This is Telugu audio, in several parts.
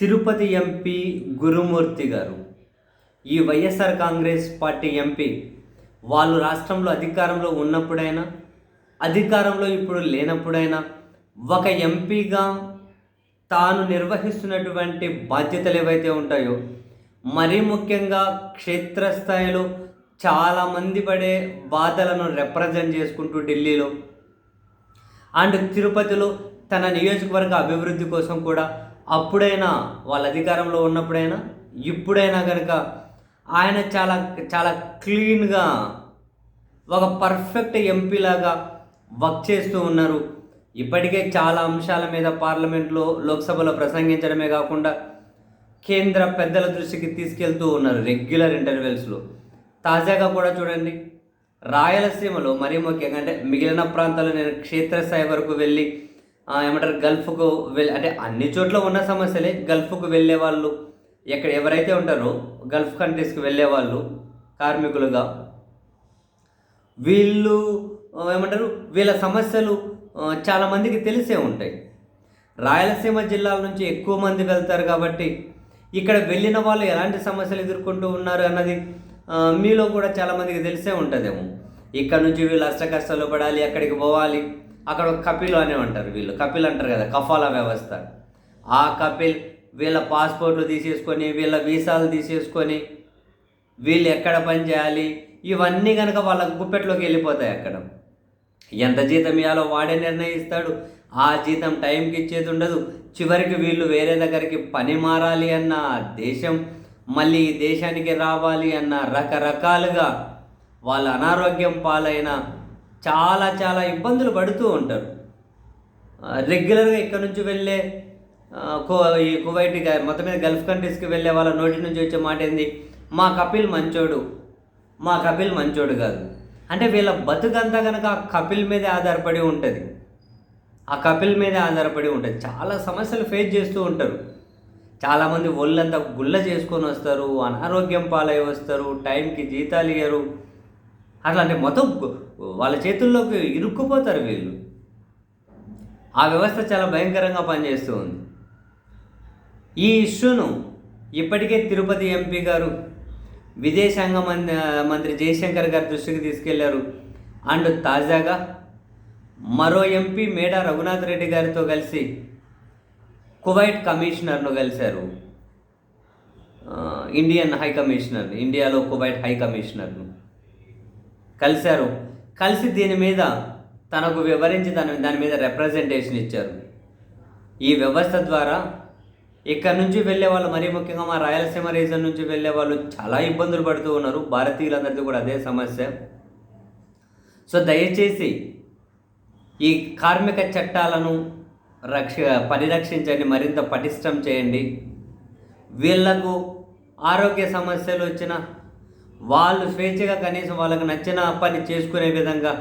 తిరుపతి ఎంపీ గురుమూర్తి గారు, ఈ వైఎస్ఆర్ కాంగ్రెస్ పార్టీ ఎంపీ వాళ్ళు రాష్ట్రంలో అధికారంలో ఉన్నప్పుడైనా, అధికారంలో ఇప్పుడు లేనప్పుడైనా ఒక ఎంపీగా తాను నిర్వహిస్తున్నటువంటి బాధ్యతలు ఏవైతే ఉంటాయో, మరీ ముఖ్యంగా క్షేత్రస్థాయిలో చాలామంది పడే బాధలను రిప్రజెంట్ చేసుకుంటూ ఢిల్లీలో అండ్ తిరుపతిలో తన నియోజకవర్గ అభివృద్ధి కోసం కూడా అప్పుడైనా వాళ్ళ అధికారంలో ఉన్నప్పుడైనా ఇప్పుడైనా కనుక ఆయన చాలా చాలా క్లీన్గా ఒక పర్ఫెక్ట్ ఎంపీలాగా వర్క్ చేస్తూ ఉన్నారు. ఇప్పటికే చాలా అంశాల మీద పార్లమెంట్లో లోక్సభలో ప్రసంగించడమే కాకుండా కేంద్ర పెద్దల దృష్టికి తీసుకెళ్తూ ఉన్నారు రెగ్యులర్ ఇంటర్వెల్స్లో. తాజాగా కూడా చూడండి, రాయలసీమలో మరీ ముఖ్యంగా అంటే మిగిలిన ప్రాంతాల్లో నేను క్షేత్రస్థాయి వరకు వెళ్ళి ఏమంటారు గల్ఫ్కు వెళ్ళి అంటే అన్ని చోట్ల ఉన్న సమస్యలే. గల్ఫ్కు వెళ్ళే వాళ్ళు ఎవరైతే ఉంటారో గల్ఫ్ కంట్రీస్కి వెళ్ళే వాళ్ళు కార్మికులుగా వీళ్ళు ఏమంటారు వీళ్ళ సమస్యలు చాలామందికి తెలిసే ఉంటాయి. రాయలసీమ జిల్లాల నుంచి ఎక్కువ మంది వెళ్తారు కాబట్టి ఇక్కడ వెళ్ళిన వాళ్ళు ఎలాంటి సమస్యలు ఎదుర్కొంటూ ఉన్నారు అన్నది మీలో కూడా చాలామందికి తెలిసే ఉంటుందేమో. ఇక్కడ నుంచి వీళ్ళు అష్ట కష్టాలు పడాలి, అక్కడికి పోవాలి, అక్కడ ఒక కపిల్ అనే అంటారు, వీళ్ళు కపిల్ అంటారు కదా, కఫాలా వ్యవస్థ. ఆ కపిల్ వీళ్ళ పాస్పోర్ట్లు తీసేసుకొని వీళ్ళ వీసాలు తీసేసుకొని వీళ్ళు ఎక్కడ పని చేయాలి ఇవన్నీ కనుక వాళ్ళ గుప్పెట్లోకి వెళ్ళిపోతాయి. అక్కడ ఎంత జీతం ఇవ్వాలో వాడే నిర్ణయిస్తాడు. ఆ జీతం టైంకి ఇచ్చేది ఉండదు. చివరికి వీళ్ళు వేరే దగ్గరికి పని మారాలి అన్న దేశం, మళ్ళీ ఈ దేశానికి రావాలి అన్న రకరకాలుగా వాళ్ళ అనారోగ్యం పాలైన చాలా చాలా ఇబ్బందులు పడుతూ ఉంటారు. రెగ్యులర్గా ఇక్కడ నుంచి వెళ్ళే ఈ కువైట్ మొత్తం మీద గల్ఫ్ కంట్రీస్కి వెళ్ళే వాళ్ళ నోటి నుంచి వచ్చే మాట ఏంది, మా కపిల్ మంచోడు, మా కపిల్ మంచోడు కాదు. అంటే వీళ్ళ బతుకంతా కనుక ఆ కపిల్ మీదే ఆధారపడి ఉంటుంది. ఆ కపిల్ మీదే ఆధారపడి ఉంటుంది. చాలా సమస్యలు ఫేస్ చేస్తూ ఉంటారు. చాలామంది ఒళ్ళంతా గుల్ల చేసుకొని వస్తారు, అనారోగ్యం పాలై వస్తారు, టైంకి జీతాలు ఇయ్యరు. అట్లా అంటే మొత్తం వాళ్ళ చేతుల్లోకి ఇరుక్కుపోతారు వీళ్ళు. ఆ వ్యవస్థ చాలా భయంకరంగా పనిచేస్తూ ఉంది. ఈ ఇష్యూను ఇప్పటికే తిరుపతి ఎంపీ గారు విదేశాంగ మంత్రి జయశంకర్ గారి దృష్టికి తీసుకెళ్లారు. అండ్ తాజాగా మరో ఎంపీ మేడా రఘునాథ్ రెడ్డి గారితో కలిసి కువైట్ కమిషనర్ను కలిశారు. ఇండియన్ హై కమిషనర్, ఇండియాలో కువైట్ హై కమిషనర్ను కలిశారు. కలిసి దీని మీద తనకు వివరించి దాని మీద రిప్రజెంటేషన్ ఇచ్చారు. ఈ వ్యవస్థ ద్వారా ఇక్కడ నుంచి వెళ్ళే వాళ్ళు, మరీ ముఖ్యంగా మా రాయలసీమ రీజన్ నుంచి వెళ్ళే వాళ్ళు చాలా ఇబ్బందులు పడుతూ ఉన్నారు. భారతీయులందరికీ కూడా అదే సమస్య. సో దయచేసి ఈ కార్మిక చట్టాలను పరిరక్షించండి, మరింత పటిష్టం చేయండి. వీళ్లకు ఆరోగ్య సమస్యలు వచ్చినా వాళ్ళు స్వేచ్ఛగా కనీసం వాళ్ళకి నచ్చిన పని చేసుకునే విధంగా,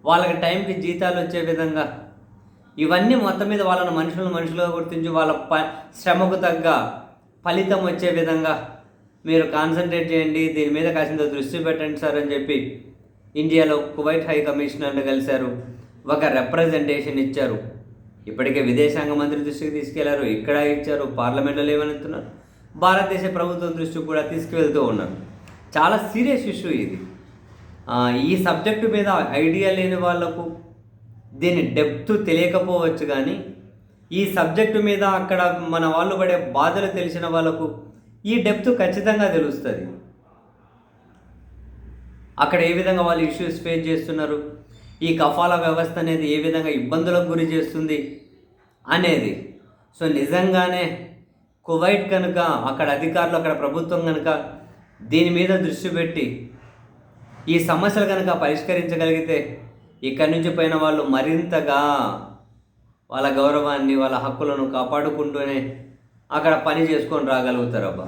వాళ్ళకి టైంకి జీతాలు వచ్చే విధంగా, ఇవన్నీ మొత్తం మీద వాళ్ళని మనుషులుగా గుర్తించి వాళ్ళ శ్రమకు తగ్గ ఫలితం వచ్చే విధంగా మీరు కాన్సన్ట్రేట్ చేయండి, దీని మీద కాసింత దృష్టి పెట్టండి సార్ అని చెప్పి ఇండియాలో కువైట్ హై కమిషనర్ని కలిశారు. ఒక రిప్రజెంటేషన్ ఇచ్చారు. ఇప్పటికే విదేశాంగ మంత్రి దృష్టికి తీసుకెళ్లారు, ఇక్కడ ఇచ్చారు, పార్లమెంట్లో లేవనెత్తున్నారు, భారతదేశ ప్రభుత్వం దృష్టికి కూడా తీసుకువెళ్తూ ఉన్నారు. చాలా సీరియస్ ఇష్యూ ఇది. ఈ సబ్జెక్టు మీద ఐడియా లేని వాళ్లకు దీని డెప్త్ తెలియకపోవచ్చు, కానీ ఈ సబ్జెక్టు మీద అక్కడ మన వాళ్ళు పడే బాధలు తెలిసిన వాళ్ళకు ఈ డెప్త్ ఖచ్చితంగా తెలుస్తుంది. అక్కడ ఏ విధంగా వాళ్ళు ఇష్యూస్ ఫేస్ చేస్తున్నారు, ఈ కఫాలా వ్యవస్థ అనేది ఏ విధంగా ఇబ్బందులకు గురి చేస్తుంది అనేది. సో నిజంగానే కువైట్ కనుక అక్కడ అధికారులు, అక్కడ ప్రభుత్వం కనుక దీని మీద దృష్టి పెట్టి ఈ సమస్యలు కనుక పరిష్కరించగలిగితే ఇక్కడి నుంచి పోయిన వాళ్ళు మరింతగా వాళ్ళ గౌరవాన్ని, వాళ్ళ హక్కులను కాపాడుకుంటూనే అక్కడ పని చేసుకొని రాగలుగుతారు అబ్బా.